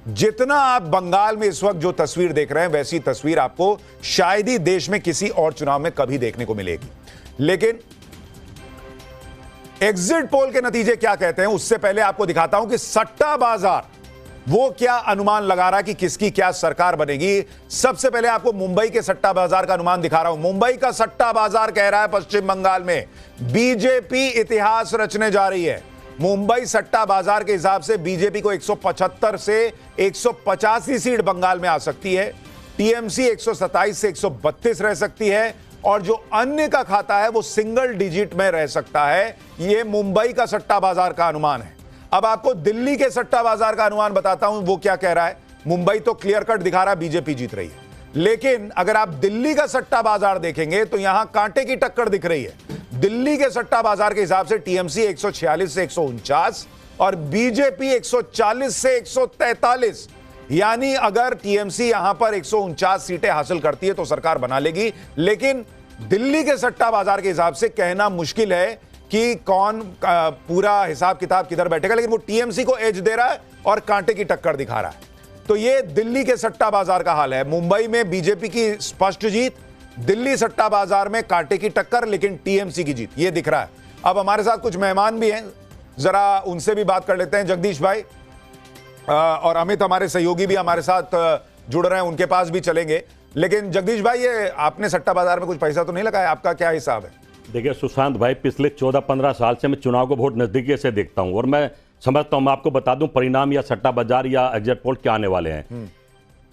जितना आप बंगाल में इस वक्त जो तस्वीर देख रहे हैं वैसी तस्वीर आपको शायद ही देश में किसी और चुनाव में कभी देखने को मिलेगी। लेकिन एग्जिट पोल के नतीजे क्या कहते हैं उससे पहले आपको दिखाता हूं कि सट्टा बाजार वो क्या अनुमान लगा रहा है कि किसकी क्या सरकार बनेगी। सबसे पहले आपको मुंबई के सट्टा बाजार का अनुमान दिखा रहा हूं। मुंबई का सट्टा बाजार कह रहा है पश्चिम बंगाल में बीजेपी इतिहास रचने जा रही है। मुंबई सट्टा बाजार के हिसाब से बीजेपी को 175 से 185 सीट बंगाल में आ सकती है। टीएमसी 127 से 132 रह सकती है और जो अन्य का खाता है वो सिंगल डिजिट में रह सकता है। यह मुंबई का सट्टा बाजार का अनुमान है। अब आपको दिल्ली के सट्टा बाजार का अनुमान बताता हूं वो क्या कह रहा है। मुंबई तो क्लियर कट दिखा रहा है बीजेपी जीत रही है, लेकिन अगर आप दिल्ली का सट्टा बाजार देखेंगे तो यहां कांटे की टक्कर दिख रही है। दिल्ली के सट्टा बाजार के हिसाब से टीएमसी 146 से 149 और बीजेपी 140 से 143। यानी अगर टीएमसी यहां पर 149 सीटें हासिल करती है तो सरकार बना लेगी। लेकिन दिल्ली के सट्टा बाजार के हिसाब से कहना मुश्किल है कि कौन पूरा हिसाब किताब किधर बैठेगा, लेकिन वो टीएमसी को एज दे रहा है और कांटे की टक्कर दिखा रहा है। तो ये दिल्ली के सट्टा बाजार का हाल है। मुंबई में बीजेपी की स्पष्ट जीत, दिल्ली सट्टा बाजार में कांटे की टक्कर, लेकिन टीएमसी की जीत ये दिख रहा है। अब हमारे साथ कुछ मेहमान भी हैं, जरा उनसे भी बात कर लेते हैं। जगदीश भाई और अमित हमारे सहयोगी भी हमारे साथ जुड़ रहे हैं, उनके पास भी चलेंगे। लेकिन जगदीश भाई, ये आपने सट्टा बाजार में कुछ पैसा तो नहीं लगाया, आपका क्या हिसाब है? देखिए सुशांत भाई, पिछले 14-15 साल से मैं चुनाव को बहुत नजदीकी से देखता हूं और मैं समझता हूं, मैं आपको बता दूं परिणाम या सट्टा बाजार या एग्जिट पोल क्या आने वाले हैं।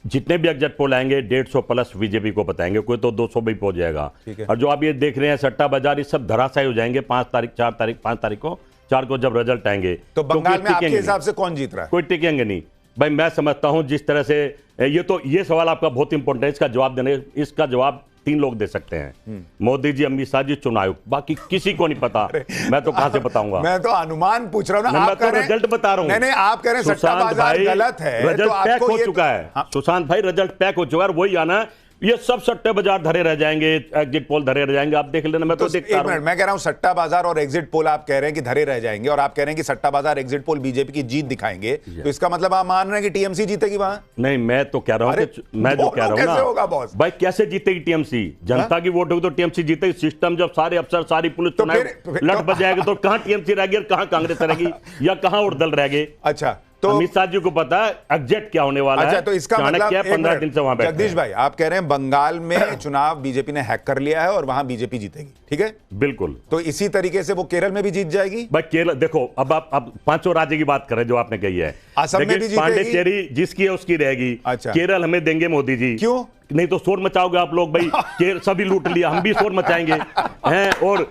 जितने भी एग्जिट पोल आएंगे 150 प्लस बीजेपी को बताएंगे, कोई तो 200 भी पहुंच जाएगा। और जो आप ये देख रहे हैं सट्टा बाजार, ये सब धराशायी हो जाएंगे 5 तारीख 5 तारीख को जब रिजल्ट आएंगे। तो बंगाल में आपके हिसाब से कौन जीत रहा है? कोई टिकेंगे नहीं भाई। मैं समझता हूं जिस तरह से ये सवाल आपका बहुत इंपॉर्टेंट है, इसका जवाब देने, इसका जवाब 3 लोग दे सकते हैं, मोदी जी, अमित शाह जी, चुनाव आयोग, बाकी किसी को नहीं पता। मैं तो कहां से बताऊंगा? मैं तो अनुमान पूछ रहा हूं ना, मैं तो रिजल्ट बता रहा हूं। नहीं, आप कह रहे हैं सट्टा बाजार गलत है, रिजल्ट पैक हो चुका है। सुशांत भाई, रिजल्ट पैक हो चुका है, वही आना, ये सब सट्टे बाजार धरे रह जाएंगे, एग्जिट पोल धरे रह जाएंगे। आप देख लेना, मैं तो देखता हूं। मैं कह रहा हूं सट्टा बाजार और एग्जिट पोल आप कह रहे हैं कि धरे रह जाएंगे, और आप कह रहे हैं कि सट्टा बाजार एग्जिट पोल बीजेपी की जीत दिखाएंगे, तो इसका मतलब आप मान रहे हैं कि टीएमसी जीतेगी वहां? नहीं, मैं तो कह रहा हूं कि मैं जो कह रहा हूं ना भाई, कैसे जीतेगी टीएमसी? जनता की वोट होगी तो टीएमसी जीतेगी। सिस्टम जब सारे अफसर, सारी पुलिस लट बच जाएगी तो कहां टीएमसी रहेगी और कहां कांग्रेस रहेगी या कहां और दल रहेंगे? अच्छा, तो अमित शाह जी को पता है एग्जिट क्या होने वाला है। अच्छा, तो इसका मतलब 15 दिन से वहां बैठे हैं। जगदीश भाई, आप कह रहे हैं बंगाल में चुनाव बीजेपी ने हैक कर लिया है और वहां बीजेपी जीतेगी, ठीक है? बिल्कुल। तो इसी तरीके से वो केरल में भी जीत जाएगी? भाई केरल देखो, अब आप 5 राज्य की बात करें जो आपने कही है। असम में भी जीतेगी? पांडिचेरी जिसकी है उसकी रहेगी। अच्छा। केरल हमें देंगे मोदी जी। क्यों? नहीं तो शोर मचाओगे आप लोग भाई। सभी लूट लिया, हम भी शोर मचाएंगे हैं। और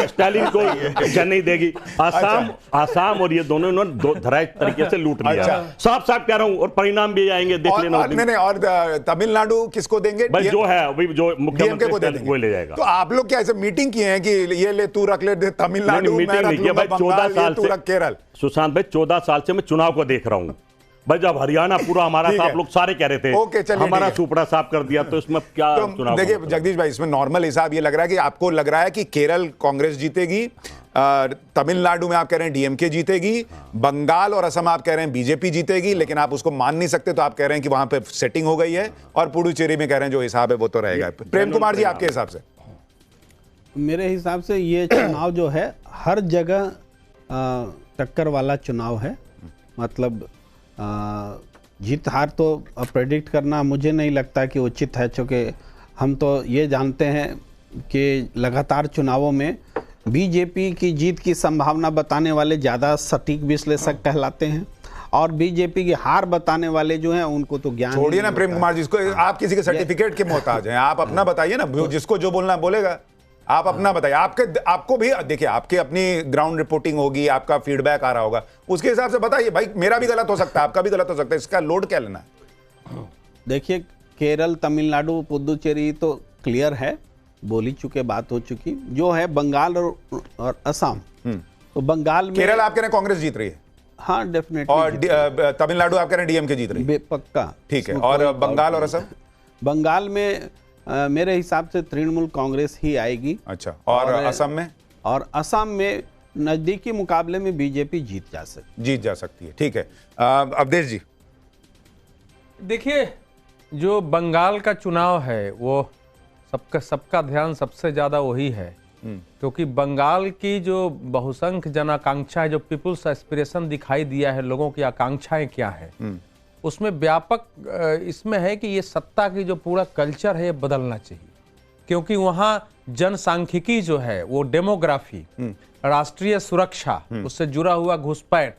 स्टालिन को चेन्नई देगी। आसाम और ये दोनों इन्होंने धराई तरीके से लूट लिया। साफ साफ कह रहा हूं, और परिणाम भी आएंगे, देख लेना। नहीं, और तमिलनाडु किसको देंगे? भाई जो है अभी जो मुख्यमंत्री वो ले जाएगा। तो आप लोग क्या ऐसे मीटिंग किए हैं कि ये ले तू रख ले तमिलनाडु, मीटिंग नहीं किया भाई। 14 साल से केरल, सुशांत भाई 14 साल से मैं चुनाव को देख रहा हूं भाई। जब हरियाणा पूरा हमारा था, आप लोग सारे कह रहे थे हमारा सुपड़ा साफ कर दिया, तो इसमें क्या चुनाव? देखिए जगदीश भाई, इसमें नॉर्मल हिसाब ये लग रहा है कि आपको लग रहा है कि केरल कांग्रेस जीतेगी, तमिलनाडु में आप कह रहे हैं डीएमके जीतेगी, बंगाल और असम आप कह रहे हैं बीजेपी जीतेगी, लेकिन आप उसको मान नहीं सकते तो आप कह रहे हैं कि वहां पे सेटिंग हो गई है, और पुडुचेरी में कह रहे हैं जो हिसाब है वो तो रहेगा। प्रेम कुमार जी, आपके हिसाब से? मेरे हिसाब से ये चुनाव जो है हर जगह टक्कर वाला चुनाव है। मतलब जीत हार तो प्रेडिक्ट करना मुझे नहीं लगता कि उचित है, क्योंकि हम तो ये जानते हैं कि लगातार चुनावों में बीजेपी की जीत की संभावना बताने वाले ज़्यादा सटीक विश्लेषक कहलाते हैं, और बीजेपी की हार बताने वाले जो हैं उनको तो ज्ञान छोड़िए ना प्रेम कुमार जी, इसको आप किसी के सर्टिफिकेट के मोहताज हैं? आप अपना बताइए ना, जिसको जो बोलना बोलेगा। आप अपना बताइए। आपको भी देखिए, आपकी अपनी ग्राउंड रिपोर्टिंग होगी, आपका फीडबैक आ रहा होगा, उसके हिसाब से बताइए। भाई मेरा भी गलत हो सकता है, आपका भी गलत हो सकता है, इसका लोड क्या लेना है? देखिए, केरल, तमिलनाडु, पुदुचेरी तो क्लियर है, बोली चुके, बात हो चुकी। जो है बंगाल और असम, तो बंगाल में केरल आप कह रहे हैं कांग्रेस जीत रही है? हाँ, डेफिनेटली। और तमिलनाडु आप कह रहे हैं डीएमके जीत रही है? पक्का, ठीक है। और बंगाल और असम? बंगाल में मेरे हिसाब से तृणमूल कांग्रेस ही आएगी। अच्छा। और असम में? और असम में नजदीकी मुकाबले में बीजेपी जीत जा सकती है। ठीक है। अवधेश जी? देखिए, जो बंगाल का चुनाव है वो सबका ध्यान सबसे ज्यादा वही है, क्योंकि बंगाल की जो बहुसंख्यक जनाकांक्षा है, जो पीपुल्स एस्पिरेशन दिखाई दिया है, लोगों की आकांक्षाएं क्या है, उसमें व्यापक इसमें है कि ये सत्ता की जो पूरा कल्चर है ये बदलना चाहिए, क्योंकि वहाँ जनसांख्यिकी जो है वो डेमोग्राफी, राष्ट्रीय सुरक्षा, उससे जुड़ा हुआ घुसपैठ,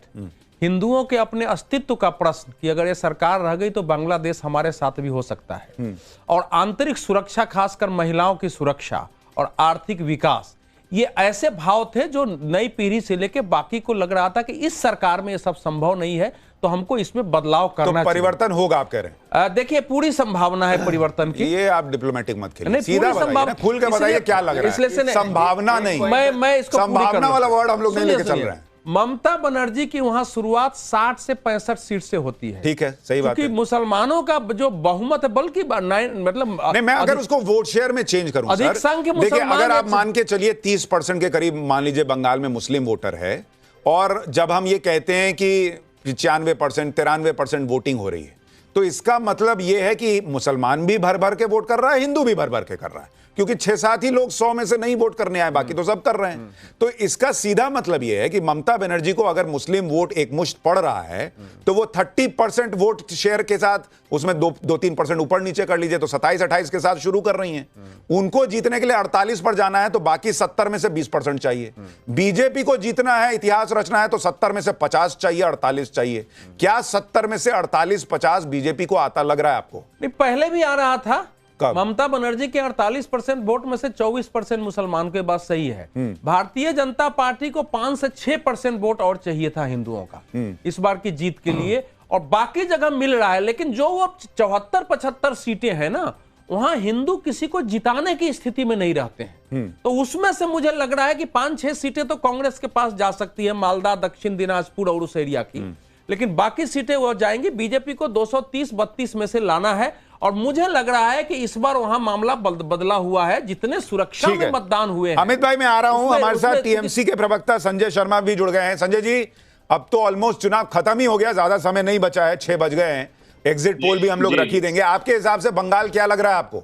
हिंदुओं के अपने अस्तित्व का प्रश्न कि अगर ये सरकार रह गई तो बांग्लादेश हमारे साथ भी हो सकता है, और आंतरिक सुरक्षा, खासकर महिलाओं की सुरक्षा और आर्थिक विकास, ये ऐसे भाव थे जो नई पीढ़ी से लेके बाकी को लग रहा था कि इस सरकार में ये सब संभव नहीं है, तो हमको इसमें बदलाव करना तो परिवर्तन होगा आप कह रहे हैं? देखिए, पूरी संभावना है परिवर्तन की। ये आप डिप्लोमेटिक मत खेलिए, नहीं, सीधा बताइए ना, खुल के बताइए क्या लग रहा है। संभावना नहीं, मैं इसको संभावना वाला वर्ड हम लोग नहीं लेके चल रहे हैं। ममता बनर्जी की वहां शुरुआत 60 से 65 सीट से होती है। ठीक है, सही बात है। क्योंकि मुसलमानों का जो बहुमत है, बल्कि मतलब नहीं, मैं अगर उसको वोट शेयर में चेंज करूं अधिक संख्य देखिए, मुसलमान अगर आप मान के चलिए 30% के करीब मान लीजिए बंगाल में मुस्लिम वोटर है, और जब हम ये कहते हैं कि 95% 93% वोटिंग हो रही है, तो इसका मतलब यह है कि मुसलमान भी भर भर के वोट कर रहा है, हिंदू भी भर भर के कर रहा है, क्योंकि 6-7 ही लोग 100 में से नहीं वोट करने आए, बाकी तो सब कर रहे हैं। तो इसका सीधा मतलब यह है कि ममता बनर्जी को अगर मुस्लिम वोट एक मुश्त पड़ रहा है, तो वो 30% वोट शेयर के साथ उसमें 2-3% ऊपर नीचे कर लीजिए, तो 27-28 के साथ शुरू कर रही हैं। उनको जीतने के लिए 48 पर जाना है, तो बाकी 70 में से 20% चाहिए। बीजेपी को जीतना है, इतिहास रचना है, तो 70 में से 50 चाहिए, 48 चाहिए। क्या 70 में से 48-50 बीजेपी को आता लग रहा है आपको? नहीं, पहले भी आ रहा था। कब? ममता बनर्जी के 48% वोट में से 24% मुसलमान के बात सही है। भारतीय जनता पार्टी को 5 से 6% वोट और चाहिए था हिंदुओं का इस बार की जीत के लिए, और बाकी जगह मिल रहा है। लेकिन जो वो 74-75 सीटें हैं ना, वहां हिंदू किसी को जिताने की स्थिति में नहीं रहते हैं। तो उसमें से मुझे लग रहा है कि 5-6 सीटें तो कांग्रेस के पास जा सकती है, मालदा, दक्षिण दिनाजपुर और उस एरिया की, लेकिन बाकी सीटें वो जाएंगी। बीजेपी को 230-32 में से लाना है, और मुझे लग रहा है कि इस बार वहां मामला बदला हुआ है, जितने सुरक्षा में मतदान हुए हैं। अमित भाई, मैं आ रहा हूं, हमारे साथ टीएमसी के प्रवक्ता संजय शर्मा भी जुड़ गए हैं। संजय जी, अब तो ऑलमोस्ट चुनाव खत्म ही हो गया, ज्यादा समय नहीं बचा है, 6 बज गए हैं, एग्जिट पोल भी हम लोग रख ही देंगे। आपके हिसाब से बंगाल क्या लग रहा है आपको?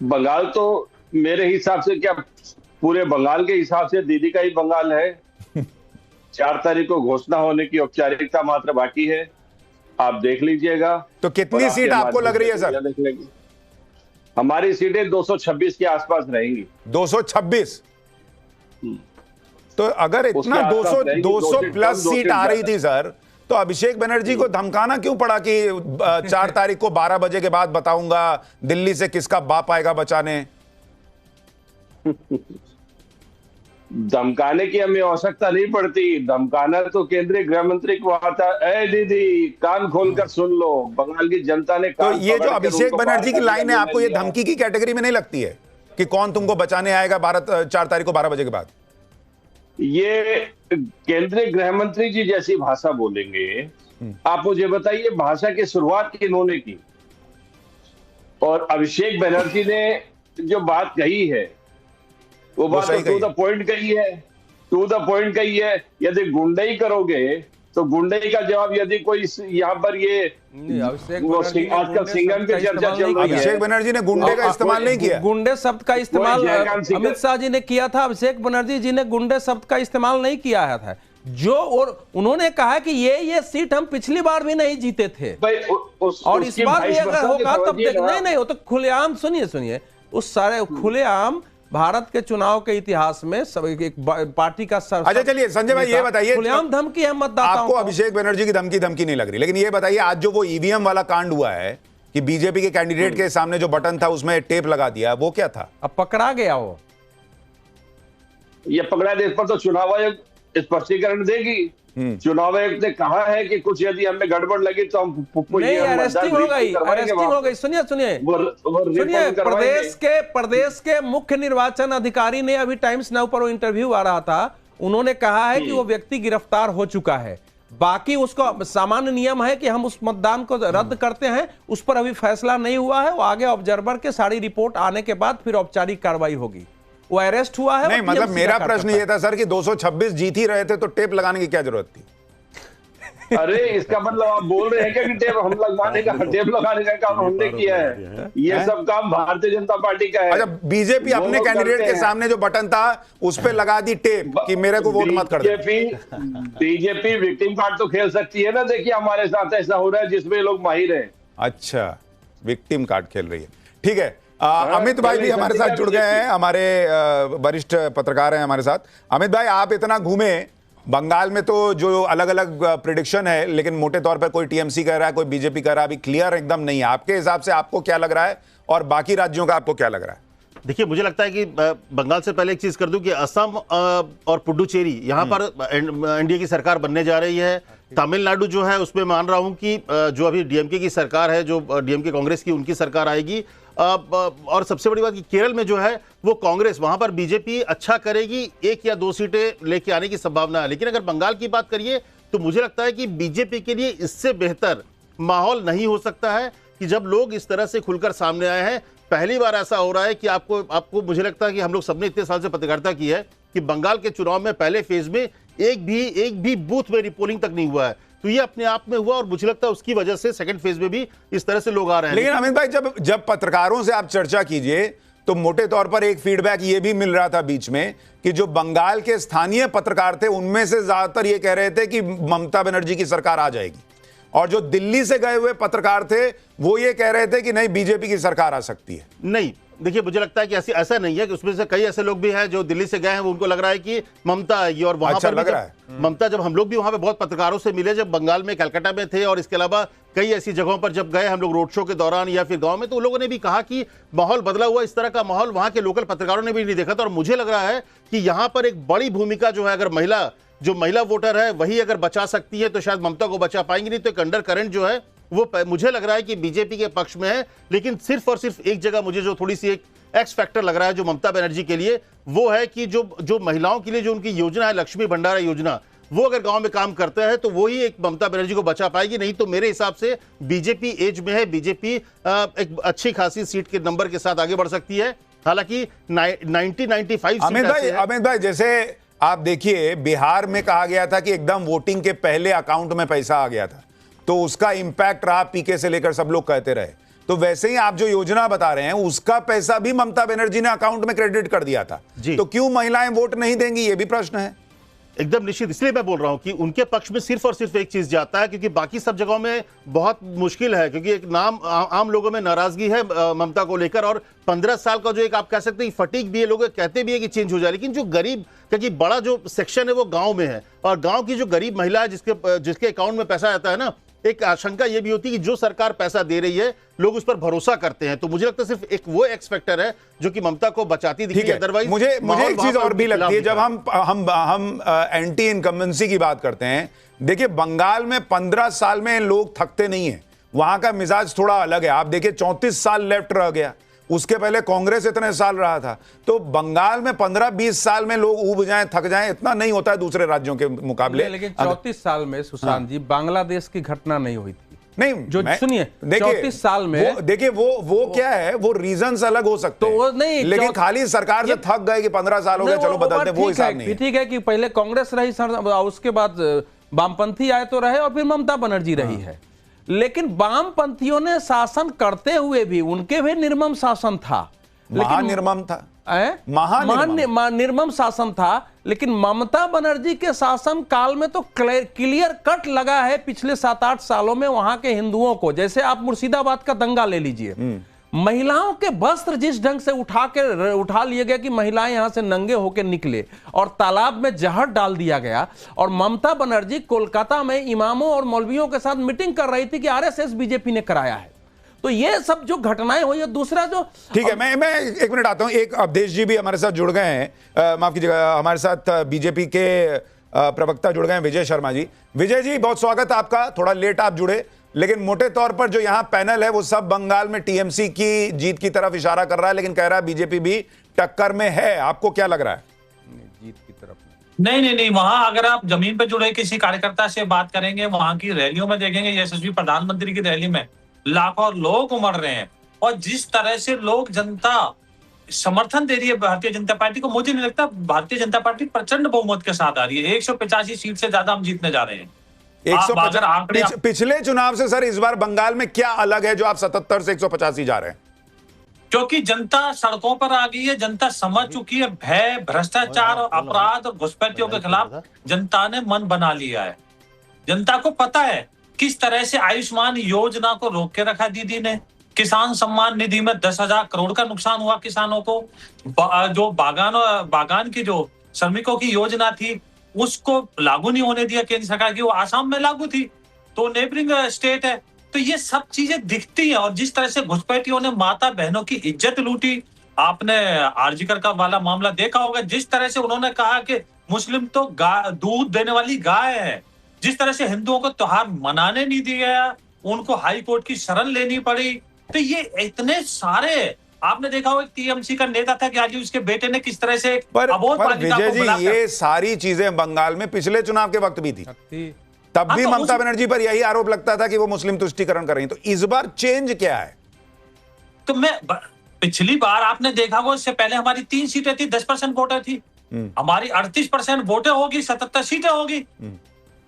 बंगाल तो मेरे हिसाब से, क्या पूरे बंगाल के हिसाब से दीदी का ही बंगाल है। 4 तारीख को घोषणा होने की औपचारिकता मात्र बाकी है, आप देख लीजिएगा। तो कितनी सीट आपको लग रही है सर? हमारी सीटें 226 के आसपास रहेंगी। 226? तो अगर इतना 200 प्लस सीट आ रही थी सर, तो अभिषेक बनर्जी को धमकाना क्यों पड़ा कि 4 तारीख को 12 बजे के बाद बताऊंगा दिल्ली से किसका बाप आएगा बचाने? धमकाने की हमें आवश्यकता नहीं पड़ती, धमकाना तो केंद्रीय गृह मंत्री को आता है। ए दीदी, कान खोलकर सुन लो, बंगाल की जनता ने तो ये जो अभिषेक बनर्जी की लाइन है, आपको ये धमकी की कैटेगरी में नहीं लगती है कि कौन तुमको बचाने आएगा 4 तारीख को 12 बजे के बाद? ये केंद्रीय गृह मंत्री जी जैसी भाषा बोलेंगे। आप मुझे बताइए, भाषा की शुरुआत इन्होंने की, और अभिषेक बनर्जी ने जो बात कही है वो बात टू द पॉइंट कही है, टू द पॉइंट कही है। यदि गुंडई करोगे तो गुंडई का जवाब, यदि कोई यहाँ पर ये आजकल सिंघम की चर्चा चल रही है, अभिषेक बनर्जी ने गुंडे का इस्तेमाल नहीं किया। गुंडे शब्द का इस्तेमाल अमित शाह जी ने किया था, अभिषेक बनर्जी जी ने गुंडे शब्द का इस्तेमाल नहीं किया था। जो और उन्होंने कहा कि ये सीट हम पिछली बार भी नहीं जीते थे, और इस बार भी अगर होगा तब देख। नहीं, वो तो खुलेआम, सुनिए, उस सारे खुलेआम भारत के चुनाव के इतिहास में सब एक पार्टी का सर। अच्छा, चलिए संजय भाई, ये बताइए, खुलेआम धमकी है मतदाताओं आपको अभिषेक बनर्जी की धमकी नहीं लग रही, लेकिन ये बताइए, आज जो वो ईवीएम वाला कांड हुआ है कि बीजेपी के कैंडिडेट के सामने जो बटन था उसमें टेप लगा दिया, वो क्या था? अब पकड़ा गया वो, ये पकड़ा दे, इस पर तो चुनाव आयोग स्पष्टीकरण देगी। चुनाव आयोग ने कहा है कि कुछ यदि हमें गड़बड़ लगी तो हम नहीं, अरेस्टिंग हो गई। सुनिए, प्रदेश के मुख्य निर्वाचन अधिकारी ने, अभी टाइम्स नाउ पर वो इंटरव्यू आ रहा था, उन्होंने कहा है कि वो व्यक्ति गिरफ्तार हो चुका है। बाकी उसको सामान्य नियम है कि हम उस मतदान को रद्द करते हैं, उस पर अभी फैसला नहीं हुआ है। वो आगे ऑब्जर्वर के सारी रिपोर्ट आने के बाद फिर औपचारिक कार्रवाई होगी। वो अरेस्ट हुआ है। नहीं, मतलब मेरा प्रश्न ये था सर कि 226 जीत ही रहे थे तो टेप लगाने की क्या जरूरत थी? अरे इसका मतलब आप बोल रहे हैं क्या कि टेप हम लगवाने का, टेप लगाने का काम हमने किया है? ये सब काम भारतीय जनता पार्टी का है। अच्छा, बीजेपी वो अपने लोग कैंडिडेट करते के हैं। सामने जो बटन था उस पे लगा दी टेप कि मेरे को वोट मत कर दे। बीजेपी विक्टिम कार्ड तो खेल सकती है ना। देखिए हमारे साथ ऐसा हो रहा है जिसमें लोग माहिर हैं। अच्छा, विक्टिम कार्ड खेल रही है, ठीक है। अमित भाई भी हमारे साथ जुड़ गए हैं, हमारे वरिष्ठ पत्रकार हैं हमारे साथ। अमित भाई, आप इतना घूमे बंगाल में, तो जो अलग अलग प्रिडिक्शन है, लेकिन मोटे तौर पर कोई टीएमसी कह रहा है, कोई बीजेपी कह रहा है, अभी क्लियर एकदम नहीं है। आपके हिसाब से आपको क्या लग रहा है और बाकी राज्यों का आपको क्या लग रहा है? देखिए, मुझे लगता है कि बंगाल से पहले एक चीज कर दूं कि असम और पुडुचेरी यहां पर एनडीए की सरकार बनने जा रही है। तमिलनाडु जो है उसमें मान रहा हूं कि जो अभी डीएमके की सरकार है, जो डीएमके कांग्रेस की, उनकी सरकार आएगी। और सबसे बड़ी बात कि केरल में जो है वो कांग्रेस, वहां पर बीजेपी अच्छा करेगी, 1 या 2 सीटें लेके आने की संभावना है। लेकिन अगर बंगाल की बात करिए तो मुझे लगता है कि बीजेपी के लिए इससे बेहतर माहौल नहीं हो सकता है कि जब लोग इस तरह से खुलकर सामने आए हैं। पहली बार ऐसा हो रहा है कि आपको मुझे लगता है कि हम लोग सबने इतने साल से पत्रकारिता की है कि बंगाल के चुनाव में पहले फेज में एक भी बूथ में रिपोलिंग तक नहीं हुआ है। तो ये अपने आप में हुआ और मुझे लगता है उसकी वजह से सेकंड फेज में भी इस तरह से लोग आ रहे हैं। लेकिन अमित भाई, जब पत्रकारों से आप चर्चा कीजिए तो मोटे तौर पर एक फीडबैक ये भी मिल रहा था बीच में कि जो बंगाल के स्थानीय पत्रकार थे उनमें से ज्यादातर ये कह रहे थे कि ममता बनर्जी की सरकार आ जाएगी, और जो दिल्ली से गए हुए पत्रकार थे वो ये कह रहे थे कि नहीं, बीजेपी की सरकार आ सकती है। नहीं, देखिए, मुझे लगता है कि ऐसा नहीं है कि उसमें से कई ऐसे लोग भी हैं जो दिल्ली से गए हैं, वो उनको लग रहा है कि ममता आएगी। और वहां अच्छा, पर भी लग रहा है। ममता, जब हम लोग भी वहां पे बहुत पत्रकारों से मिले, जब बंगाल में कलकत्ता में थे और इसके अलावा कई ऐसी जगहों पर जब गए हम लोग रोड शो के दौरान या फिर गांव में, तो उन लोगों ने भी कहा कि माहौल बदला हुआ। इस तरह का माहौल वहां के लोकल पत्रकारों ने भी नहीं देखा था। और मुझे लग रहा है कि यहां पर एक बड़ी भूमिका जो है, अगर महिला वोटर है वही अगर बचा सकती है तो शायद ममता को बचा पाएंगी, नहीं तो एक अंडर करंट जो है वो मुझे लग रहा है कि बीजेपी के पक्ष में है। लेकिन सिर्फ और सिर्फ एक जगह मुझे जो थोड़ी सी एक एक्स फैक्टर लग रहा है जो ममता बनर्जी के लिए, वो है कि जो महिलाओं के लिए जो उनकी योजना है, लक्ष्मी भंडारा योजना, वो अगर गांव में काम करते हैं तो वो ही एक ममता बनर्जी को बचा पाएगी। नहीं तो मेरे हिसाब से बीजेपी एज में है, बीजेपी एक अच्छी खासी सीट के नंबर के साथ आगे बढ़ सकती है। हालांकि 90-95 अमित भाई, जैसे आप देखिए, बिहार में कहा गया था कि एकदम वोटिंग के पहले अकाउंट में पैसा आ गया था, तो उसका इंपैक्ट रहा, पीके से लेकर सब लोग कहते रहे। तो वैसे ही आप जो योजना बता रहे हैं उसका पैसा भी ममता बनर्जी ने अकाउंट में क्रेडिट कर दिया था, तो क्यों महिलाएं वोट नहीं देंगी, ये भी प्रश्न है। एकदम निश्चित, इसलिए मैं बोल रहा हूं कि उनके पक्ष में सिर्फ और सिर्फ एक चीज जाता है, क्योंकि बाकी सब जगहों में बहुत मुश्किल है, क्योंकि एक आम लोगों में नाराजगी है ममता को लेकर। और 15 साल का जो एक आप कह सकते हैं फटीक भी है, लोग कहते भी है कि चेंज हो जाए, लेकिन जो गरीब, क्योंकि बड़ा जो सेक्शन है वो गांव में है, और गांव की जो गरीब महिला है जिसके अकाउंट में पैसा आता है ना, एक आशंका ये भी होती है कि जो सरकार पैसा दे रही है लोग उस पर भरोसा करते हैं। तो मुझे लगता है सिर्फ एक वो एक्स फैक्टर है जो कि ममता को बचाती दिखती है। अदरवाइज मुझे एक चीज और भी लगती है, जब हम एंटी इनकम्बेंसी की बात करते हैं। देखिए, बंगाल में 15 साल में लोग थकते नहीं है, वहां का मिजाज थोड़ा अलग है। आप देखिए, 34 साल लेफ्ट रह गया, उसके पहले कांग्रेस इतने साल रहा था। तो बंगाल में 15-20 साल में लोग ऊब जाएं, थक जाएं, इतना नहीं होता है दूसरे राज्यों के मुकाबले। लेकिन 34 साल में सुशांत जी, बांग्लादेश की घटना नहीं हुई थी। नहीं, जो सुनिए, 34 साल में देखिए वो क्या है, वो रीजंस अलग हो सकते हैं, तो वो नहीं, लेकिन खाली सरकार से थक गए कि 15 साल हो गए, चलो बदलते, वो हिसाब नहीं है। ठीक है कि पहले कांग्रेस रही, उसके बाद वामपंथी आए तो रहे, और फिर ममता बनर्जी रही है। लेकिन वामपंथियों ने शासन करते हुए भी उनके भी निर्मम शासन था, महानिर्मम था, निर्मम शासन था। लेकिन ममता बनर्जी के शासन काल में तो क्लियर कट लगा है पिछले 7-8 सालों में वहां के हिंदुओं को। जैसे आप मुर्शिदाबाद का दंगा ले लीजिए, महिलाओं के वस्त्र जिस ढंग से उठा लिए गए कि महिलाएं यहां से नंगे होकर निकले, और तालाब में जहर डाल दिया गया। और ममता बनर्जी कोलकाता में इमामों और मौलवियों के साथ मीटिंग कर रही थी कि आरएसएस बीजेपी ने कराया है। तो ये सब जो घटनाएं हुई है, दूसरा जो, ठीक है, मैं 1 मिनट आता हूं। एक अवधेश जी भी हमारे साथ जुड़ गए हैं, माफ कीजिएगा, हमारे साथ बीजेपी के प्रवक्ता जुड़ गए हैं, विजय शर्मा जी। विजय जी, बहुत स्वागत है आपका, थोड़ा लेट आप जुड़े, लेकिन मोटे तौर पर जो यहां पैनल है वो सब बंगाल में टीएमसी की जीत की तरफ इशारा कर रहा है, लेकिन कह रहा है बीजेपी भी टक्कर में है। आपको क्या लग रहा है? जीत की तरफ नहीं, वहां अगर आप जमीन पे जुड़े किसी कार्यकर्ता से बात करेंगे, वहां की रैलियों में देखेंगे, यशस्वी प्रधानमंत्री की रैली में लाखों लोग उमड़ रहे हैं, और जिस तरह से लोग, जनता समर्थन दे रही है भारतीय जनता पार्टी को, मुझे नहीं लगता भारतीय जनता पार्टी प्रचंड बहुमत के साथ आ रही है। 185 सीट से ज्यादा हम जीतने जा रहे हैं। अगर आंकड़े पिछले चुनाव से सर इस बार बंगाल में क्या अलग है जो आप 77 से 185 जा रहे हैं? क्योंकि जनता सड़कों पर आ गई है, जनता समझ चुकी है भय, भ्रष्टाचार, अपराध और घुसपैठियों के खिलाफ जनता ने मन बना लिया है। जनता को पता है किस तरह से आयुष्मान योजना को रोक के रखा दीदी ने, किसान सम्मान निधि में 10,000 करोड़ का नुकसान हुआ किसानों को, जो बागान की जो श्रमिकों की योजना थी उसको लागू नहीं होने दिया केंद्र सरकार की, वो आसाम में लागू थी, तो नेबरिंग स्टेट है। तो ये सब चीजें दिखती हैं। और जिस तरह से घुसपैठियों ने माता बहनों की इज्जत लूटी, आपने आरजीकर का वाला मामला देखा होगा, जिस तरह से उन्होंने कहा कि मुस्लिम तो दूध देने वाली गाय है, जिस तरह से हिंदुओं को त्योहार मनाने नहीं दिया गया, उनको हाई कोर्ट की शरण लेनी पड़ी। तो ये इतने सारे, आपने देखा होगा टीएमसी का नेता था कि आज उसके बेटे ने किस तरह से पर बालिका विजय को जी, बुलाकर, ये सारी चीजें बंगाल में पिछले चुनाव के वक्त भी थी, तब भी तो ममता बनर्जी पर यही आरोप लगता था कि वो मुस्लिम तुष्टीकरण कर रही हैं। तो इस बार चेंज क्या है? तो पिछली बार आपने देखा वो, इससे पहले हमारी 3 सीटें थी, 10% वोटर थी, हमारी 38% वोटें होगी, 77 सीटें होगी।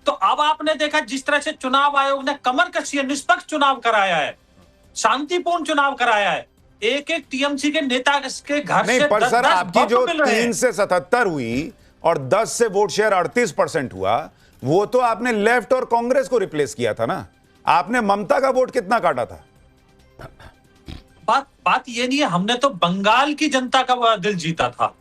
तो अब आपने देखा जिस तरह से चुनाव आयोग ने कमर कसी निष्पक्ष चुनाव कराया है, शांतिपूर्ण चुनाव कराया है, एक एक टीएमसी के नेता के घर नहीं, से पर 10 सर आपकी जो मिल रहे 3 हैं। से 77 हुई और 10 से वोट शेयर 38% हुआ, वो तो आपने लेफ्ट और कांग्रेस को रिप्लेस किया था ना। आपने ममता का वोट कितना काटा था? बात ये नहीं है, हमने तो बंगाल की जनता का दिल जीता था,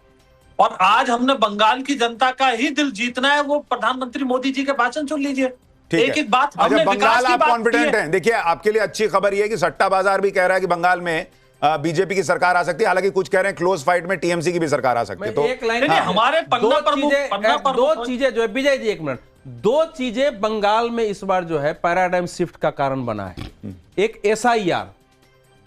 और आज हमने बंगाल की जनता का ही दिल जीतना है। वो प्रधानमंत्री मोदी जी के भाषण सुन लीजिए, एक एक बात अच्छा, हमने विकास बंगाल की आप बात कॉन्फिडेंट की है। हैं? देखिए, आपके लिए अच्छी खबर यह है कि सट्टा बाजार भी कह रहा है कि बंगाल में बीजेपी की सरकार आ सकती है। हालांकि कुछ कह रहे हैं क्लोज फाइट में टीएमसी की भी सरकार आ सकती है। तो एक लाइन नहीं, हमारे पन्ना प्रमुख दो चीजें जो है, विजय जी एक मिनट, 2 चीजें बंगाल में इस बार जो है पैराडाइम शिफ्ट का कारण बना है। एक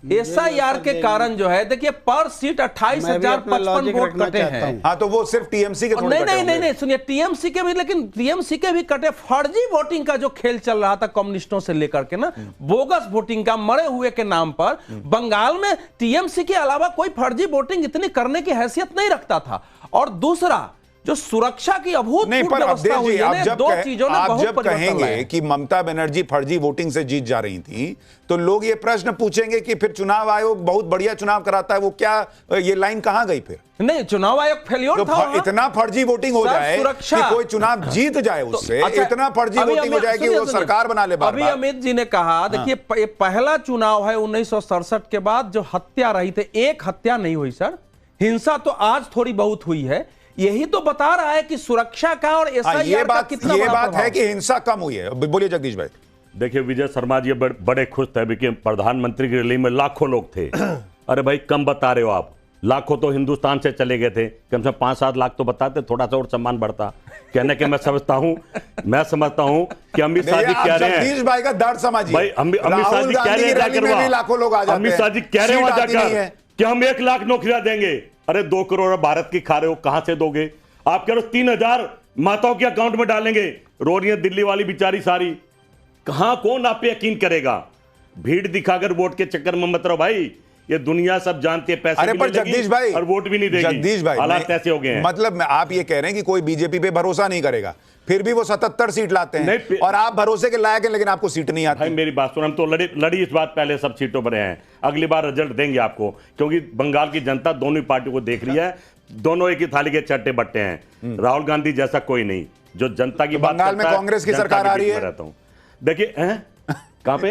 एसआईआर के कारण जो है, देखिए पर सीट 28,055 वोट कटे हैं। हाँ, तो वो सिर्फ टीएमसी के थोड़े कटे होंगे। नहीं सुनिए, टीएमसी के भी, लेकिन टीएमसी के भी कटे। फर्जी वोटिंग का जो खेल चल रहा था कम्युनिस्टों से लेकर के ना, बोगस वोटिंग का, मरे हुए के नाम पर, बंगाल में टीएमसी के अलावा कोई फर्जी वोटिंग इतनी करने की हैसियत नहीं रखता था। और दूसरा, जो सुरक्षा की नहीं, पर व्यवस्था हुई है, आप दो चीजों ने आप बहुत जब परिवर्तन लाया कहेंगे है। कि ममता बनर्जी फर्जी वोटिंग से जीत जा रही थी, तो लोग ये प्रश्न पूछेंगे कि फिर चुनाव आयोग बहुत बढ़िया चुनाव कराता है, वो क्या, ये लाइन कहां गई फिर? नहीं, चुनाव आयोग फेलियर था वहां। इतना फर्जी वोटिंग हो जाए कि कोई चुनाव जीत जाए उससे, अच्छा, इतना फर्जी वोटिंग हो जाए कि वो सरकार बना ले। अभी अमित जी ने कहा, देखिए ये पहला चुनाव है 1967 के बाद जो हत्या रही थी, एक हत्या नहीं हुई सर, हिंसा तो आज थोड़ी बहुत हुई है। यही तो बता रहा है कि सुरक्षा का और एसआईआर का कितना ये बड़ा बात प्रभाव है कि हिंसा कम हुई है। बोलिए जगदीश भाई। देखिए विजय शर्मा जी बड़े खुश थे कि प्रधानमंत्री की रैली में लाखों लोग थे। अरे भाई कम बता रहे हो आप, लाखों तो हिंदुस्तान से चले गए थे, कम से कम 5-7 लाख तो बताते, थोड़ा सा और सम्मान बढ़ता। कहने के मैं समझता हूं कि अमित शाह जी कह रहे हैं, जगदीश भाई का दर्द समझिए भाई अमित शाह जी कह रहे हैं जाकर, लाखों लोग आ जाते हैं, अमित शाह जी कह रहे हैं वहां जाकर कि हम 1 लाख नौकरियां देंगे। अरे 2 करोड़ भारत की खा रहे हो, कहां से दोगे? आप कह रहे हो 3,000 माताओं के अकाउंट में डालेंगे, रो रही है दिल्ली वाली बेचारी सारी। कहां, कौन आप पे यकीन करेगा? भीड़ दिखाकर वोट के चक्कर में मत रहो भाई, ये दुनिया सब जानती है, पैसे अरे भी पर नहीं देगी जगदीश भाई, और वोट भी नहीं देगी। जगदीश भाई, हालात ऐसे हो गए हैं। मतलब आप ये कह रहे हैं कि कोई बीजेपी पे भरोसा नहीं करेगा, फिर भी वो 77 सीट लाते हैं और आप भरोसे के लायक हैं, लेकिन आपको सीट नहीं आती। भाई मेरी बात सुन, हम तो लड़ी इस बात पहले सब सीटों पर हैं, अगली बार रिजल्ट देंगे आपको, क्योंकि बंगाल की जनता दोनों ही पार्टियों को देख रही है, दोनों एक ही थाली के चट्टे बट्टे हैं। राहुल गांधी जैसा कोई नहीं जो जनता की बात बंगाल में कांग्रेस की सरकार आ रही है। रहता हूं, देखिए कहां पे?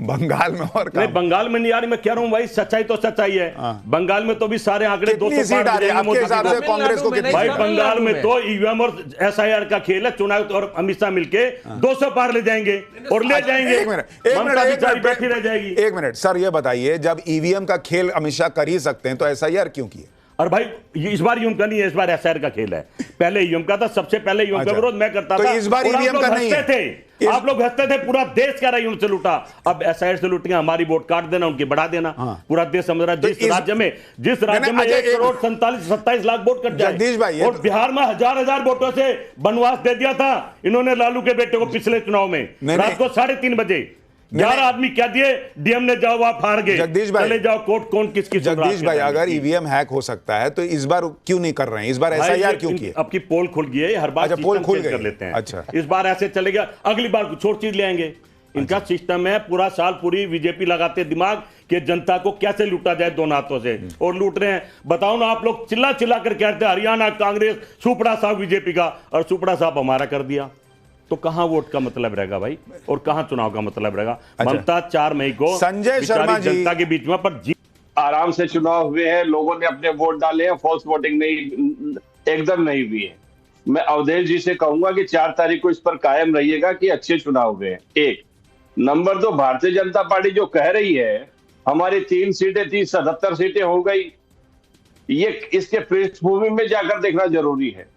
बंगाल में। और नहीं, बंगाल में नहीं आ रही, मैं कह रहा हूं भाई सच्चाई तो सच्चाई है। बंगाल में तो भी सारे आंकड़े 200 सीट आ रही है आपके हिसाब से? कांग्रेस को कितनी? भाई बंगाल में तो ईवीएम और एसआईआर का खेल है, चुनाव और अमित शाह मिलके 200 पार ले जाएंगे और ले जाएंगे। एक मिनट बैठी रह जाएगी। एक मिनट सर, ये बताइए, जब ईवीएम का खेल अमित शाह कर ही सकते हैं तो एसआईआर क्यों किए? और भाई इस बार ईवीएम का नहीं है, इस बार एसआईआर का खेल है। पहले ईवीएम का था, सबसे पहले ईवीएम का विरोध मैं करता था, तो इस बार ईवीएम का नहीं है। आप लोग हंसते थे, पूरा देश कह रहा है ईवीएम से लूटा, अब एसआईआर से लूटेंगे, हमारी वोट काट देना, उनकी बढ़ा देना। पूरा देश समझ रहा है, जिस राज्य में 1 करोड़ 27 लाख वोट कट जाए, और बिहार में हजार वोटों से बनवास दे दिया था इन्होंने लालू के बेटे को पिछले चुनाव में, रात को 3:30 बजे 11 आदमी क्या दिए, डीएम ने जाओ आप हार गए, जगदीश भाई, चले जाओ कोर्ट, कौन किसकी सुन रहा है? जगदीश भाई, अगर ईवीएम हैक हो सकता है तो इस बार क्यों नहीं कर रहे हैं? इस बार एसआईआर क्यों किए? आपकी पोल खुल गई है, हर बार अच्छा, पोल खुल कर गई। लेते हैं। अच्छा, इस बार ऐसे चलेगा, अगली बार कुछ और चीज ले आएंगे। इनका सिस्टम है, पूरा साल पूरी बीजेपी लगाते दिमाग कि जनता को कैसे लूटा जाए दोनों हाथों से, और लूट रहे हैं। बताओ ना, आप लोग चिल्ला चिल्ला कर कहते हैं हरियाणा कांग्रेस, सुपड़ा साहब बीजेपी का, और सुपड़ा साहब हमारा कर दिया, तो कहां वोट का मतलब रहेगा भाई, और कहां चुनाव का मतलब रहेगा? अच्छा। ममता 4 मई को संजय शर्मा जी, जनता के बीच में पर आराम से चुनाव हुए हैं, लोगों ने अपने वोट डाले हैं, फॉल्स वोटिंग नहीं, एकदम नहीं हुई है। मैं अवधेश जी से कहूंगा कि 4 तारीख को इस पर कायम रहिएगा कि अच्छे चुनाव हुए हैं। एक नंबर 2, भारतीय जनता पार्टी जो कह रही है हमारी 3 सीटें थी, 77 सीटें हो गई, ये इसके पृष्ठभूमि में जाकर देखना जरूरी है।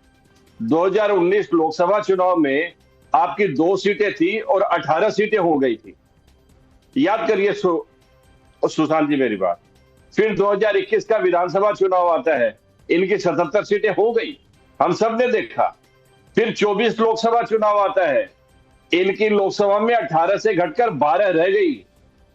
2019 लोकसभा चुनाव में आपकी 2 सीटें थी और 18 सीटें हो गई थी, याद करिए सुशांत जी मेरी बात। फिर 2021 का विधानसभा चुनाव आता है, इनकी 77 सीटें हो गई, हम सब ने देखा। फिर 24 लोकसभा चुनाव आता है, इनकी लोकसभा में 18 से घटकर 12 रह गई।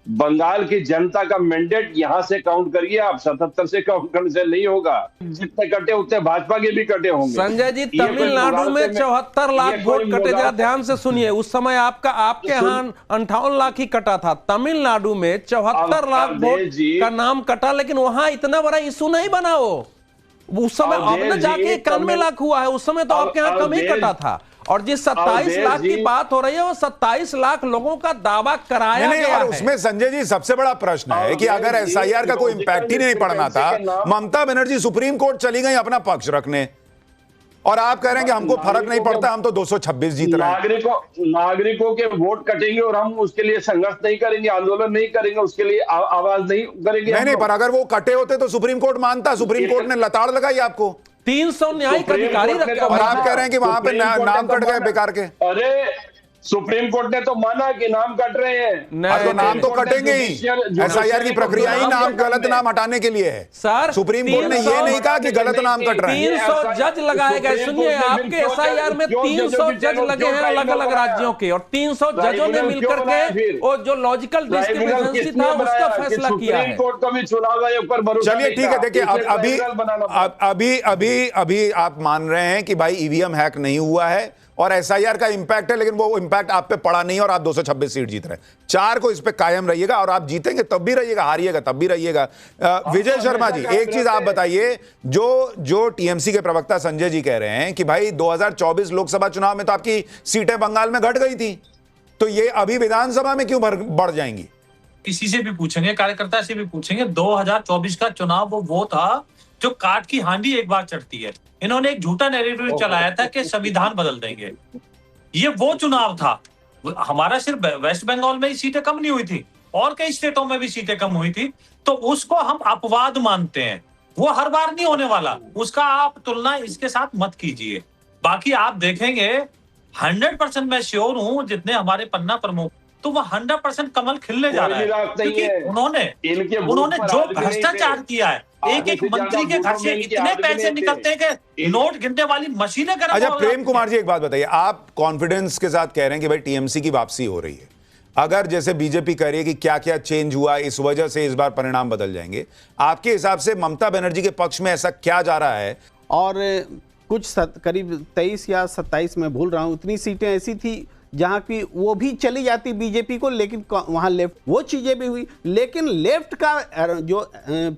बंगाल की जनता का मैंडेट यहां से काउंट करिए आप, 77 से काउंट करने से नहीं होगा। जितने कटे उतने भाजपा के भी कटे होंगे। संजय जी, तमिलनाडु में 74 लाख वोट कटे, जरा ध्यान से सुनिए। उस समय आपके यहाँ 58 लाख ही कटा था। तमिलनाडु में 74 लाख वोट का नाम कटा, लेकिन वहां इतना बड़ा इशू नहीं बना वो। उस समय अब न जाके 91 लाख हुआ है, उस समय तो आपके यहाँ कम ही कटा था। और जिस 27 लाख की बात हो रही है, वो 27 लाख लोगों का दावा कराया नहीं, गया और है। उसमें संजय जी सबसे बड़ा प्रश्न है कि अगर एसआईआर का कोई इंपैक्ट ही नहीं पड़ना था, ममता बनर्जी सुप्रीम कोर्ट चली गई अपना पक्ष रखने, और आप कह रहे हैं कि हमको फर्क नहीं पड़ता, हम तो 226 जीत रहे हैं। नागरिकों के वोट कटेंगे और हम उसके लिए संघर्ष नहीं करेंगे, आंदोलन नहीं करेंगे, उसके लिए आवाज नहीं करेंगे। नहीं, पर अगर वो कटे होते तो सुप्रीम कोर्ट मानता। सुप्रीम कोर्ट ने लताड़ लगाई आपको, 300 न्यायिक अधिकारी रखे, और आप कह रहे हैं कि वहां पे नाम कट गए बेकार के। अरे सुप्रीम कोर्ट ने तो माना कि नाम कट रहे हैं, तो नाम तो कटेंगे ही। एसआईआर की प्रक्रिया ही नाम गलत नाम हटाने के लिए है सर। सुप्रीम कोर्ट ने ये नहीं कहा कि गलत नाम कट रहे हैं। 300 जज लगाए गए। सुनिए, आपके एसआईआर में 300 जज लगे हैं अलग अलग राज्यों के, और 300 जजों ने मिलकर के वो जो लॉजिकल डिस्क्रिमिनेंसी था उसका फैसला किया है। कोर्ट का भी चुनाव आयोग पर भरोसा। चलिए ठीक है, देखिए अभी आप मान रहे हैं कि भाई ईवीएम हैक नहीं हुआ है और एसआईआर का इंपैक्ट है, लेकिन वो इंपैक्ट आप पे पड़ा नहीं और आप 226 सीट जीत रहे हैं। 4 को इस पे कायम रहिएगा, और आप जीतेंगे तब भी रहिएगा, हारिएगा तब भी रहिएगा। विजय शर्मा जी, एक चीज आप बताइए, जो टीएमसी के प्रवक्ता संजय जी कह रहे हैं कि भाई 2024 लोकसभा चुनाव में तो आपकी सीटें बंगाल में घट गई थी, तो ये अभी विधानसभा में क्यों बढ़ जाएंगी? किसी से भी पूछेंगे, कार्यकर्ता से भी पूछेंगे, 2024 का चुनाव वो था जो काट की हांडी एक बार चढ़ती है। इन्होंने एक झूठा नैरेटिव चलाया था कि संविधान बदल देंगे। ये वो चुनाव था। हमारा सिर्फ वेस्ट बंगाल में ही सीटें कम नहीं हुई थी, और कई स्टेटों में भी सीटें कम हुई थी, तो उसको हम अपवाद मानते हैं। वो हर बार नहीं होने वाला, उसका आप तुलना इसके साथ मत कीजिए। बाकी आप देखेंगे 100% मैं श्योर हूं, जितने हमारे पन्ना प्रमुख, तो वो 100% कमल खिलने जा रहा है, क्योंकि उन्होंने जो भ्रष्टाचार किया है, एक मंत्री के घर से इतने पैसे निकलते हैं कि नोट गिनने वाली मशीनें गर्म। अच्छा प्रेम कुमार जी, एक बात बताइए, आप कॉन्फिडेंस के साथ कह रहे हैं कि भाई टीएमसी की वापसी हो रही है, अगर जैसे बीजेपी कह रही है कि क्या क्या चेंज हुआ, इस वजह से इस बार परिणाम बदल जाएंगे, आपके हिसाब से ममता बनर्जी के पक्ष में ऐसा क्या जा रहा है? और कुछ करीब 23 या 27 में भूल रहा हूं, उतनी सीटें ऐसी थी जहां की वो भी चली जाती बीजेपी को, लेकिन वहां लेफ्ट वो चीजें भी हुई। लेकिन लेफ्ट का जो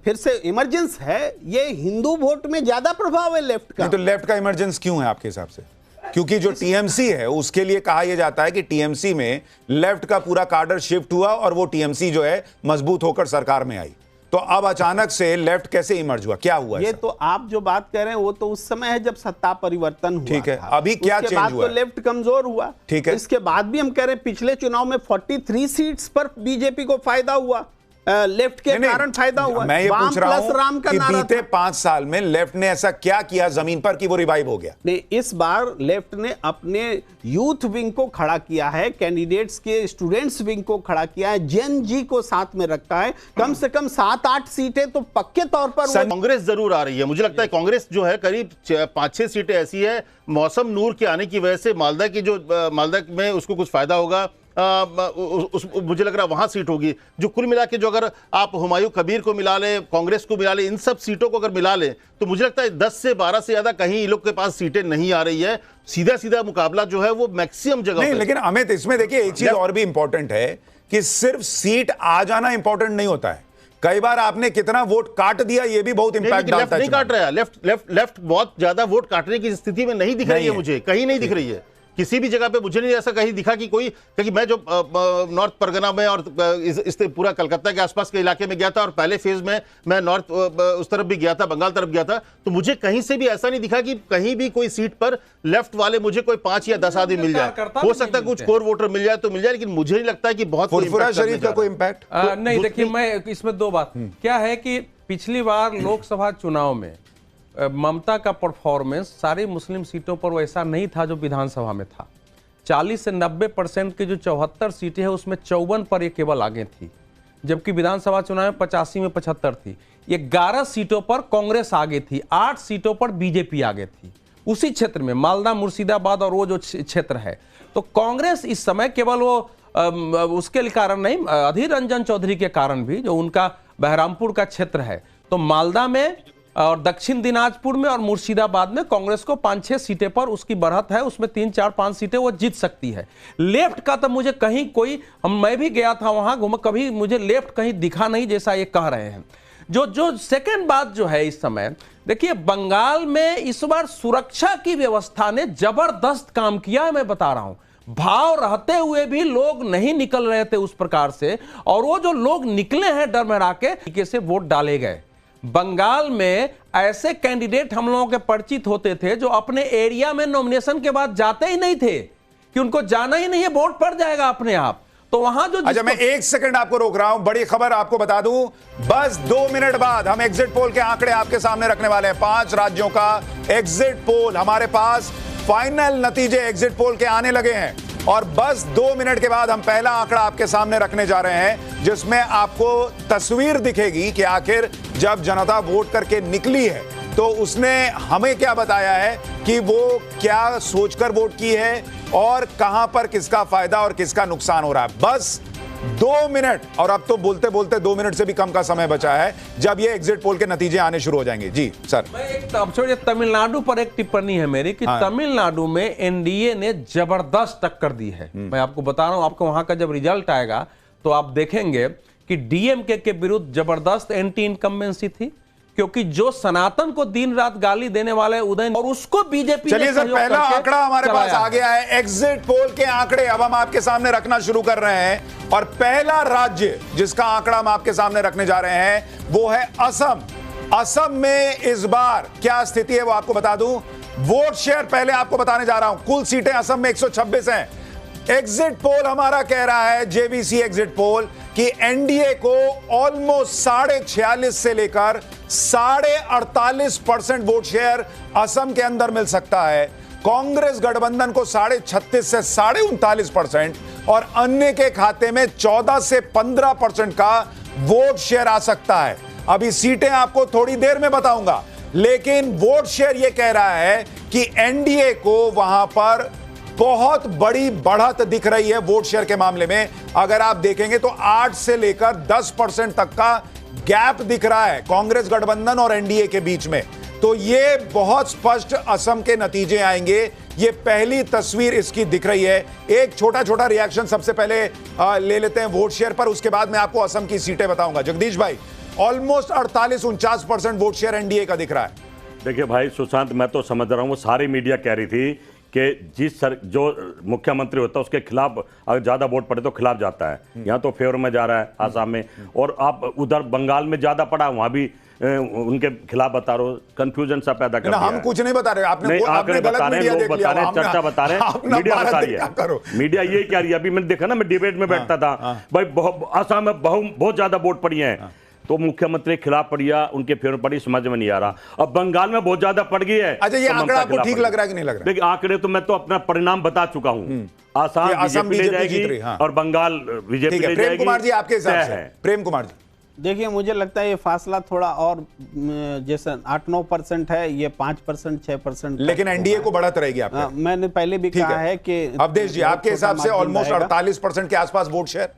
फिर से इमरजेंस है, ये हिंदू वोट में ज्यादा प्रभाव है लेफ्ट का। तो लेफ्ट का इमरजेंस क्यों है आपके हिसाब से? क्योंकि जो टीएमसी है उसके लिए कहा यह जाता है कि टीएमसी में लेफ्ट का पूरा कार्डर शिफ्ट हुआ और वो टीएमसी जो है मजबूत होकर सरकार में आई, तो अब अचानक से लेफ्ट कैसे इमर्ज हुआ, क्या हुआ? ये तो आप जो बात कर रहे हैं वो तो उस समय है जब सत्ता परिवर्तन हुआ। ठीक है, अभी क्या चेंज हुआ? उसके बाद तो लेफ्ट कमजोर हुआ। ठीक है, इसके बाद भी हम कह रहे हैं पिछले चुनाव में 43 सीट्स पर बीजेपी को फायदा हुआ, लेफ्ट के कारण फायदा हुआ। मैं ये पूछ रहा हूं कि बीते 5 साल में लेफ्ट ने ऐसा क्या किया जमीन पर कि वो रिवाइव हो गया? नहीं, इस बार लेफ्ट ने अपने यूथ विंग को खड़ा किया है, कैंडिडेट्स के स्टूडेंट्स विंग को खड़ा किया है, जेन जी को साथ में रखा है। कम से कम 7-8 सीटें तो पक्के तौर पर कांग्रेस जरूर आ रही है। मुझे लगता है कांग्रेस जो है करीब 5-6 सीटें ऐसी है, मौसम नूर के आने की वजह से मालदा में उसको कुछ फायदा होगा। मुझे लग रहा है वहां सीट होगी। जो कुल मिला के, जो अगर आप हुमायूं कबीर को मिला लें, कांग्रेस को मिला लें, इन सब सीटों को अगर मिला लें, तो मुझे लगता है 10 से 12 से ज्यादा कहीं इन लोग के पास सीटें नहीं आ रही है। सीधा सीधा मुकाबला जो है वो मैक्सिमम जगह नहीं, लेकिन अमित इसमें देखिए एक चीज और भी इंपॉर्टेंट है कि सिर्फ सीट आ जाना इंपॉर्टेंट नहीं होता है, कई बार आपने कितना वोट काट दिया ये भी बहुत इंपैक्ट डालता है। नहीं काट रहा है, लेफ्ट बहुत ज्यादा वोट काटने की स्थिति में नहीं दिख रही है, मुझे कहीं नहीं दिख रही है। किसी भी जगह पे मुझे नहीं ऐसा कहीं दिखा कि कोई, क्योंकि मैं जो नॉर्थ परगना में और इस पूरा कलकत्ता के आसपास के इलाके में गया था और पहले फेज में मैं नॉर्थ उस तरफ भी गया था, बंगाल तरफ गया था, तो मुझे कहीं से भी ऐसा नहीं दिखा कि कहीं भी कोई सीट पर लेफ्ट वाले मुझे कोई 5 या 10 आदमी मिल जाए। हो सकता है कुछ कोर वोटर मिल जाए तो मिल जाए, लेकिन मुझे नहीं लगता है कि बहुत फुरफुरा शरीफ का कोई इंपैक्ट नहीं। देखिए, मैं इसमें दो बात क्या है कि पिछली बार लोकसभा चुनाव में ममता का परफॉर्मेंस सारी मुस्लिम सीटों पर वैसा नहीं था जो विधानसभा में था। 40 से 90% की जो 74 सीटें हैं उसमें 54 पर ये केवल आगे थी, जबकि विधानसभा चुनाव में 85 में 75 थी। 11 सीटों पर कांग्रेस आगे थी, 8 सीटों पर बीजेपी आगे थी उसी क्षेत्र में, मालदा, मुर्शिदाबाद और वो जो क्षेत्र है। तो कांग्रेस इस समय केवल वो उसके कारण नहीं, अधीर रंजन चौधरी के कारण भी, जो उनका बहरामपुर का क्षेत्र है, तो मालदा में और दक्षिण दिनाजपुर में और मुर्शिदाबाद में कांग्रेस को 5-6 सीटें पर उसकी बढ़त है, उसमें 3, 4, 5 सीटें वो जीत सकती है। लेफ्ट का तो मुझे कहीं कोई, मैं भी गया था वहां घूम, कभी मुझे लेफ्ट कहीं दिखा नहीं जैसा ये कह रहे हैं। जो सेकंड बात जो है इस समय, देखिए बंगाल में इस बार सुरक्षा की व्यवस्था ने जबरदस्त काम किया है। मैं बता रहा हूं, भाव रहते हुए भी लोग नहीं निकल रहे थे उस प्रकार से, और वो जो लोग निकले हैं डरमरा के तरीके से वोट डाले गए। बंगाल में ऐसे कैंडिडेट हम लोगों के परिचित होते थे जो अपने एरिया में नॉमिनेशन के बाद जाते ही नहीं थे, कि उनको जाना ही नहीं है, वोट पड़ जाएगा अपने आप। तो वहां जो, अच्छा मैं 1 सेकंड आपको रोक रहा हूं, बड़ी खबर आपको बता दूं, बस 2 मिनट बाद हम एग्जिट पोल के आंकड़े आपके सामने रखने वाले हैं। 5 राज्यों का एग्जिट पोल हमारे पास, फाइनल नतीजे एग्जिट पोल के आने लगे हैं, और बस 2 मिनट के बाद हम पहला आंकड़ा आपके सामने रखने जा रहे हैं, जिसमें आपको तस्वीर दिखेगी कि आखिर जब जनता वोट करके निकली है तो उसने हमें क्या बताया है कि वो क्या सोचकर वोट की है और कहां पर किसका फायदा और किसका नुकसान हो रहा है। बस 2 मिनट, और अब तो बोलते बोलते 2 मिनट से भी कम का समय बचा है जब ये एग्जिट पोल के नतीजे आने शुरू हो जाएंगे। जी सर। अब छोड़िए, तमिलनाडु पर एक टिप्पणी है मेरी कि तमिलनाडु में एनडीए ने जबरदस्त टक्कर दी है। मैं आपको बता रहा हूं, आपको वहां का जब रिजल्ट आएगा तो आप देखेंगे कि डीएमके के विरुद्ध जबरदस्त एंटी इनकम्बेंसी थी, क्योंकि जो सनातन को दिन रात गाली देने वाले उदय, और उसको बीजेपी। चलिए सर, पहला आंकड़ा हमारे पास आ गया है, एग्जिट पोल के आंकड़े अब हम आपके सामने रखना शुरू कर रहे हैं, और पहला राज्य जिसका आंकड़ा हम आपके सामने रखने जा रहे हैं वो है असम। असम में इस बार क्या स्थिति है वो आपको बता दूं। वोट शेयर पहले आपको बताने जा रहा हूं। कुल सीटें असम में 126 हैं। एग्जिट पोल हमारा कह रहा है, जेबीसी एग्जिट पोल, कि एनडीए को ऑलमोस्ट 46.5 से लेकर 48.5% वोट शेयर असम के अंदर मिल सकता है। कांग्रेस गठबंधन को 36.5 से 39.5% और अन्य के खाते में 14 से 15% का वोट शेयर आ सकता है। अभी सीटें आपको थोड़ी देर में बताऊंगा, लेकिन वोट शेयर यह कह रहा है कि एनडीए को वहां पर बहुत बड़ी बढ़त दिख रही है वोट शेयर के मामले में। अगर आप देखेंगे तो 8 से लेकर 10% तक का गैप दिख रहा है कांग्रेस गठबंधन और एनडीए के बीच में। तो ये बहुत स्पष्ट असम के नतीजे आएंगे। ये पहली तस्वीर इसकी दिख रही है। एक छोटा छोटा रिएक्शन सबसे पहले ले लेते हैं वोट शेयर पर, उसके बाद मैं आपको असम की सीटें बताऊंगा। जगदीश भाई, ऑलमोस्ट 48-49% वोट शेयर एनडीए का दिख रहा है। देखिए भाई सुशांत, मैं तो समझ रहा हूं, वो सारी मीडिया कह रही थी कि जो मुख्यमंत्री होता है उसके खिलाफ अगर ज्यादा वोट पड़े तो खिलाफ जाता है। यहाँ तो फेवर में जा रहा है आसाम में, और आप उधर बंगाल में ज्यादा पड़ा, वहां भी उनके खिलाफ बता रहे हो। कंफ्यूजन सा पैदा कर दिया। हम कुछ नहीं बता रहे, आपने आंकड़े बता रहे हैं, लोग बता रहे हैं, चर्चा बता रहे हैं, मीडिया बता रही है। मीडिया यही कह रही है। अभी मैंने देखा ना, मैं डिबेट में बैठता था, भाई आसाम में बहुत ज्यादा वोट पड़ी है, तो मुख्यमंत्री के खिलाफ पड़ी या उनके फेवर पड़ी, समझ में नहीं आ रहा। अब बंगाल में बहुत ज्यादा पड़ गई है। अच्छा, ये आंकड़ा आपको ठीक लग रहा है कि नहीं लग रहा है? देखिए आंकड़े तो मैं तो अपना परिणाम बता चुका हूं। आसाम बीजेपी ले जाएगी और बंगाल बीजेपी ले जाएगी। प्रेम कुमार जी आपके हिसाब से, प्रेम कुमार जी देखिए मुझे लगता है ये फासला थोड़ा और जैसे 8-9% है, ये 5% 6%। लेकिन एनडीए को बढ़त रहेगी आपका। मैंने पहले भी ठीक कहा है कि अवधेश जी, आपके हिसाब से ऑलमोस्ट 48% के आसपास वोट शेयर